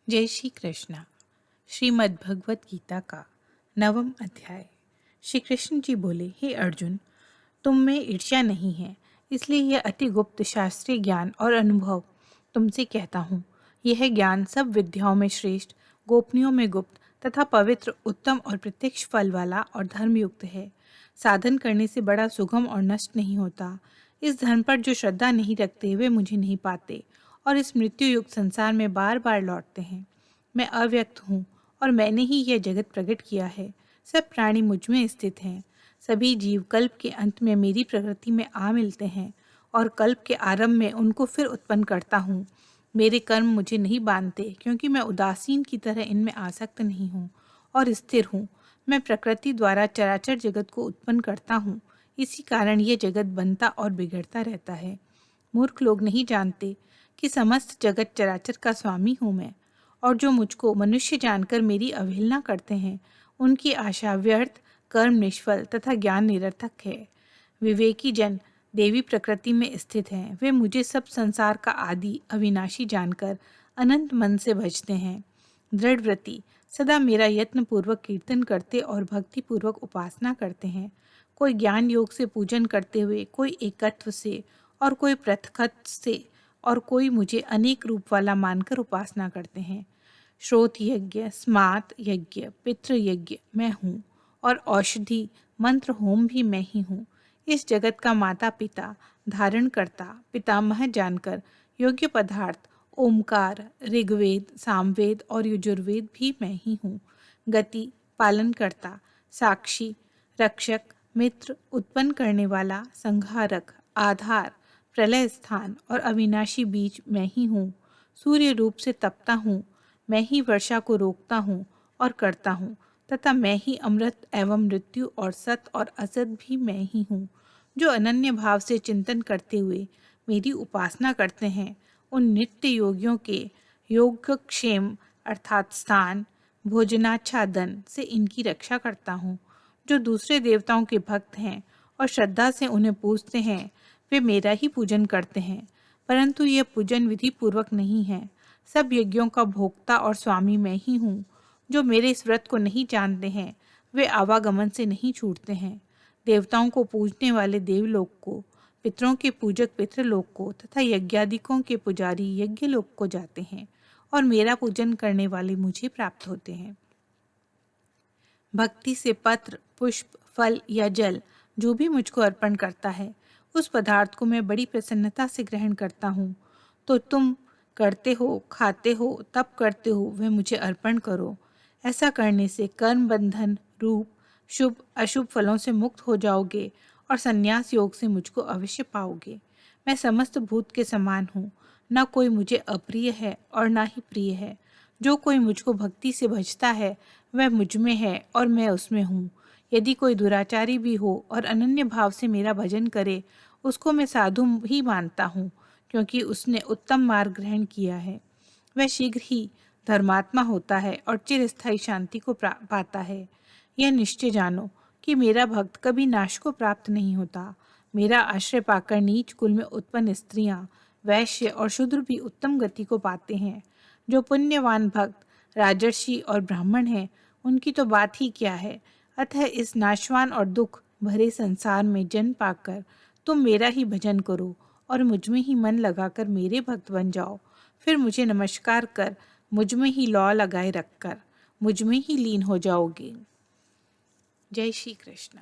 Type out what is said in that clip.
जय श्री कृष्णा। श्रीमद् भगवत गीता का 9वां अध्याय। श्री कृष्ण जी बोले, हे अर्जुन, तुम में ईर्ष्या नहीं है, इसलिए यह अति गुप्त शास्त्रीय ज्ञान और अनुभव तुमसे कहता हूँ। यह ज्ञान सब विद्याओं में श्रेष्ठ, गोपनीयों में गुप्त तथा पवित्र, उत्तम और प्रत्यक्ष फल वाला और धर्मयुक्त है। साधन करने से बड़ा सुगम और नष्ट नहीं होता। इस धर्म पर जो श्रद्धा नहीं रखते वे मुझे नहीं पाते और इस मृत्यु युक्त संसार में बार बार लौटते हैं। मैं अव्यक्त हूँ और मैंने ही यह जगत प्रकट किया है। सब प्राणी मुझ में स्थित हैं। सभी जीव कल्प के अंत में मेरी प्रकृति में आ मिलते हैं और कल्प के आरंभ में उनको फिर उत्पन्न करता हूँ। मेरे कर्म मुझे नहीं बांधते, क्योंकि मैं उदासीन की तरह इनमें आसक्त नहीं हूँ और स्थिर हूँ। मैं प्रकृति द्वारा चराचर जगत को उत्पन्न करता हूँ, इसी कारण ये जगत बनता और बिगड़ता रहता है। मूर्ख लोग नहीं जानते कि समस्त जगत चराचर का स्वामी हूँ मैं, और जो मुझको मनुष्य जानकर मेरी अवहेलना करते हैं उनकी आशा व्यर्थ, कर्म निष्फल तथा ज्ञान निरर्थक है। विवेकी जन देवी प्रकृति में स्थित हैं। वे मुझे सब संसार का आदि अविनाशी जानकर अनंत मन से भजते हैं। दृढ़ व्रती सदा मेरा यत्न पूर्वक कीर्तन करते और भक्ति पूर्वक उपासना करते हैं। कोई ज्ञान योग से पूजन करते हुए, कोई एकत्व से और कोई पृथकत्व से और कोई मुझे अनेक रूप वाला मानकर उपासना करते हैं। श्रोत यज्ञ, स्मार्त यज्ञ, पितृ यज्ञ मैं हूँ और औषधि मंत्र होम भी मैं ही हूँ। इस जगत का माता पिता, धारण करता, पितामह जानकर योग्य पदार्थ ओमकार, ऋग्वेद, सामवेद और यजुर्वेद भी मैं ही हूँ। गति, पालन करता, साक्षी, रक्षक, मित्र, उत्पन्न करने वाला, संहारक, आधार, प्रलय स्थान और अविनाशी बीज मैं ही हूँ। सूर्य रूप से तपता हूँ, मैं ही वर्षा को रोकता हूँ और करता हूँ, तथा मैं ही अमृत एवं मृत्यु और सत और असत भी मैं ही हूँ। जो अनन्य भाव से चिंतन करते हुए मेरी उपासना करते हैं, उन नित्य योगियों के योगक्षेम अर्थात स्थान, भोजनाच्छादन से इनकी रक्षा करता हूँ। जो दूसरे देवताओं के भक्त हैं और श्रद्धा से उन्हें पूजते हैं, वे मेरा ही पूजन करते हैं, परंतु यह पूजन विधि पूर्वक नहीं है। सब यज्ञों का भोक्ता और स्वामी मैं ही हूँ। जो मेरे इस व्रत को नहीं जानते हैं, वे आवागमन से नहीं छूटते हैं। देवताओं को पूजने वाले देवलोक को, पितरों के पूजक पितृलोक को तथा यज्ञादिकों के पुजारी यज्ञलोक को जाते हैं और मेरा पूजन करने वाले मुझे प्राप्त होते हैं। भक्ति से पत्र, पुष्प, फल या जल जो भी मुझको अर्पण करता है, उस पदार्थ को मैं बड़ी प्रसन्नता से ग्रहण करता हूँ। तो तुम करते हो, खाते हो, तप करते हो, वह मुझे अर्पण करो। ऐसा करने से कर्म बंधन रूप शुभ अशुभ फलों से मुक्त हो जाओगे और संन्यास योग से मुझको अवश्य पाओगे। मैं समस्त भूत के समान हूँ, न कोई मुझे अप्रिय है और न ही प्रिय है। जो कोई मुझको भक्ति से भजता है वह मुझ में है और मैं उसमें हूँ। यदि कोई दुराचारी भी हो और अनन्य भाव से मेरा भजन करे, उसको मैं साधु ही मानता हूँ, क्योंकि उसने उत्तम मार्ग ग्रहण किया है। वह शीघ्र ही धर्मात्मा होता है और चिरस्थायी शांति को पाता है। यह निश्चय जानो कि मेरा भक्त कभी नाश को प्राप्त नहीं होता। मेरा आश्रय पाकर नीच कुल में उत्पन्न स्त्रियां, वैश्य और शूद्र भी उत्तम गति को पाते हैं। जो पुण्यवान भक्त राजर्षि और ब्राह्मण हैं, उनकी तो बात ही क्या है। अतः इस नाशवान और दुख भरे संसार में जन्म पाकर तुम मेरा ही भजन करो और मुझ में ही मन लगाकर मेरे भक्त बन जाओ। फिर मुझे नमस्कार कर मुझ में ही लौ लगाए रखकर मुझ में ही लीन हो जाओगे। जय श्री कृष्ण।